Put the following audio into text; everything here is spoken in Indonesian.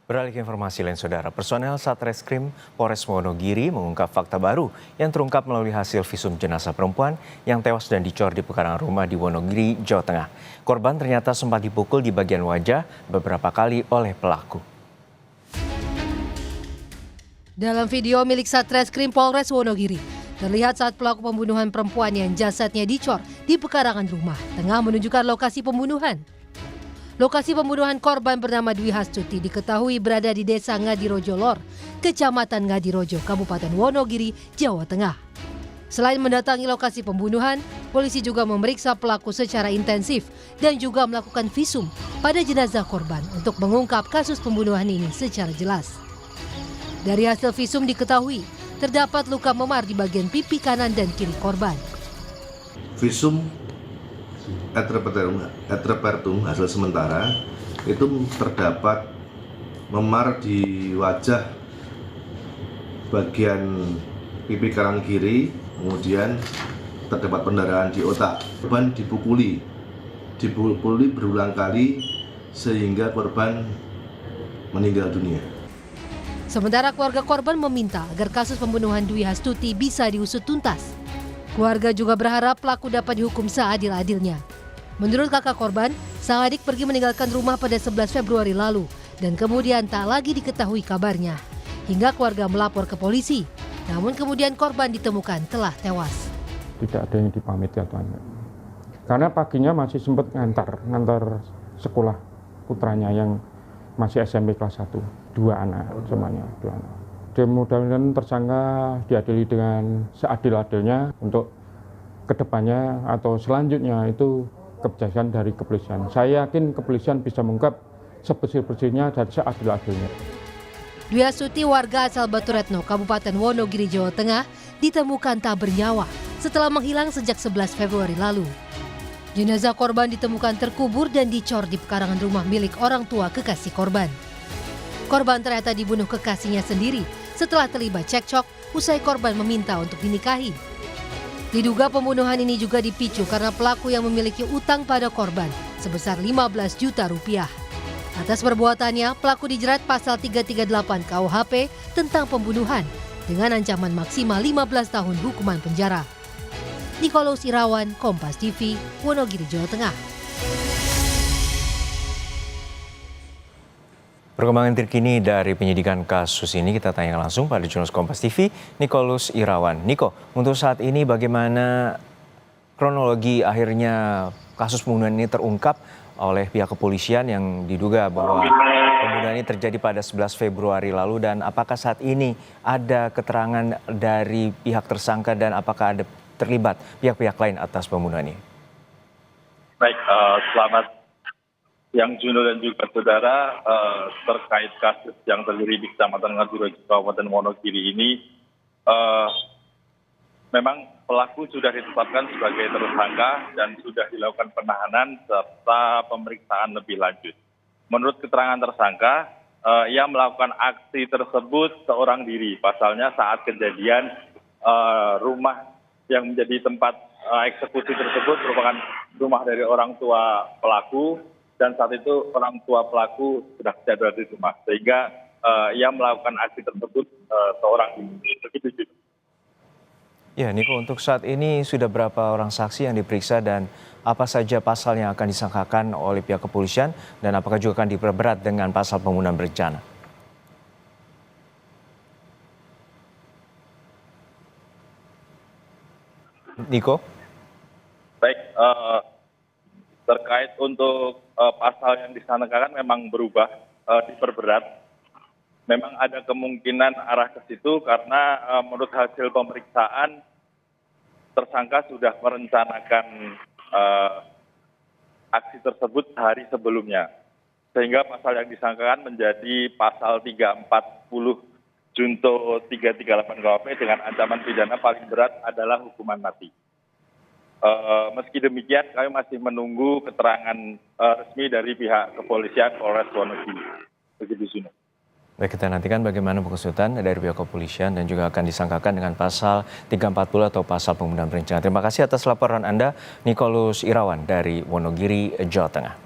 Beralih ke informasi lain, Saudara. Personel Satreskrim Polres Wonogiri mengungkap fakta baru yang terungkap melalui hasil visum jenazah perempuan yang tewas dan dicor di pekarangan rumah di Wonogiri, Jawa Tengah. Korban ternyata sempat dipukul di bagian wajah beberapa kali oleh pelaku. Dalam video milik Satreskrim Polres Wonogiri, terlihat saat pelaku pembunuhan perempuan yang jasadnya dicor di pekarangan rumah tengah menunjukkan lokasi pembunuhan. Lokasi pembunuhan korban bernama Dwi Hastuti diketahui berada di Desa Ngadirojo Lor, Kecamatan Ngadirojo, Kabupaten Wonogiri, Jawa Tengah. Selain mendatangi lokasi pembunuhan, polisi juga memeriksa pelaku secara intensif dan juga melakukan visum pada jenazah korban untuk mengungkap kasus pembunuhan ini secara jelas. Dari hasil visum diketahui terdapat luka memar di bagian pipi kanan dan kiri korban. Visum et repertum hasil sementara itu terdapat memar di wajah bagian pipi kanan kiri, kemudian terdapat pendarahan di otak. Korban dipukuli berulang kali sehingga korban meninggal dunia. Sementara keluarga korban meminta agar kasus pembunuhan Dwi Hastuti bisa diusut tuntas. Keluarga juga berharap pelaku dapat dihukum seadil-adilnya. Menurut kakak korban, sang adik pergi meninggalkan rumah pada 11 Februari lalu dan kemudian tak lagi diketahui kabarnya. Hingga keluarga melapor ke polisi, namun kemudian korban ditemukan telah tewas. Tidak ada yang dipamiti atau enggak. Karena paginya masih sempat ngantar sekolah putranya yang masih SMP kelas 1, 2 anak semuanya, 2 anak. Dan mudah-mudahan tersangka diadili dengan seadil-adilnya untuk kedepannya atau selanjutnya itu kebijakan dari kepolisian. Saya yakin kepolisian bisa mengungkap sebersih-bersihnya dan seadil-adilnya. Dwi Hastuti, warga asal Batu Retno, Kabupaten Wonogiri, Jawa Tengah, ditemukan tak bernyawa setelah menghilang sejak 11 Februari lalu. Jenazah korban ditemukan terkubur dan dicor di pekarangan rumah milik orang tua kekasih korban. Korban ternyata dibunuh kekasihnya sendiri setelah terlibat cekcok usai korban meminta untuk dinikahi. Diduga pembunuhan ini juga dipicu karena pelaku yang memiliki utang pada korban sebesar 15 juta rupiah. Atas perbuatannya, pelaku dijerat pasal 338 KUHP tentang pembunuhan dengan ancaman maksimal 15 tahun hukuman penjara. Nikolus Irawan, Kompas TV, Wonogiri, Jawa Tengah. Perkembangan terkini dari penyidikan kasus ini kita tanya langsung pada jurnalis Kompas TV, Nikolus Irawan. Niko, untuk saat ini bagaimana kronologi akhirnya kasus pembunuhan ini terungkap oleh pihak kepolisian yang diduga bahwa pembunuhan ini terjadi pada 11 Februari lalu, dan apakah saat ini ada keterangan dari pihak tersangka dan apakah ada terlibat pihak-pihak lain atas pembunuhan ini? Baik, selamat siang Juno dan juga saudara. Terkait kasus yang terjadi di Kecamatan Ngadirojo, Kabupaten Wonogiri ini, memang pelaku sudah ditetapkan sebagai tersangka dan sudah dilakukan penahanan serta pemeriksaan lebih lanjut. Menurut keterangan tersangka, ia melakukan aksi tersebut seorang diri. Pasalnya saat kejadian rumah yang menjadi tempat eksekusi tersebut merupakan rumah dari orang tua pelaku, dan saat itu orang tua pelaku sudah tidak berada di rumah, sehingga ia melakukan aksi tersebut seorang diri. Begitu. Ya, Niko, untuk saat ini sudah berapa orang saksi yang diperiksa dan apa saja pasal yang akan disangkakan oleh pihak kepolisian dan apakah juga akan diperberat dengan pasal pembunuhan berencana? Niko? Baik, terkait untuk pasal yang disangkakan memang berubah, diperberat. Memang ada kemungkinan arah ke situ karena menurut hasil pemeriksaan tersangka sudah merencanakan aksi tersebut hari sebelumnya. Sehingga pasal yang disangkakan menjadi pasal 340 Junto 338 KUHP dengan ancaman pidana paling berat adalah hukuman mati. Meski demikian, kami masih menunggu keterangan resmi dari pihak kepolisian Polres Wonogiri. Begitu, Juno. Baik, kita nantikan bagaimana pengusutan dari pihak kepolisian dan juga akan disangkakan dengan pasal 340 atau pasal pembunuhan berencana. Terima kasih atas laporan Anda, Nikolus Irawan dari Wonogiri, Jawa Tengah.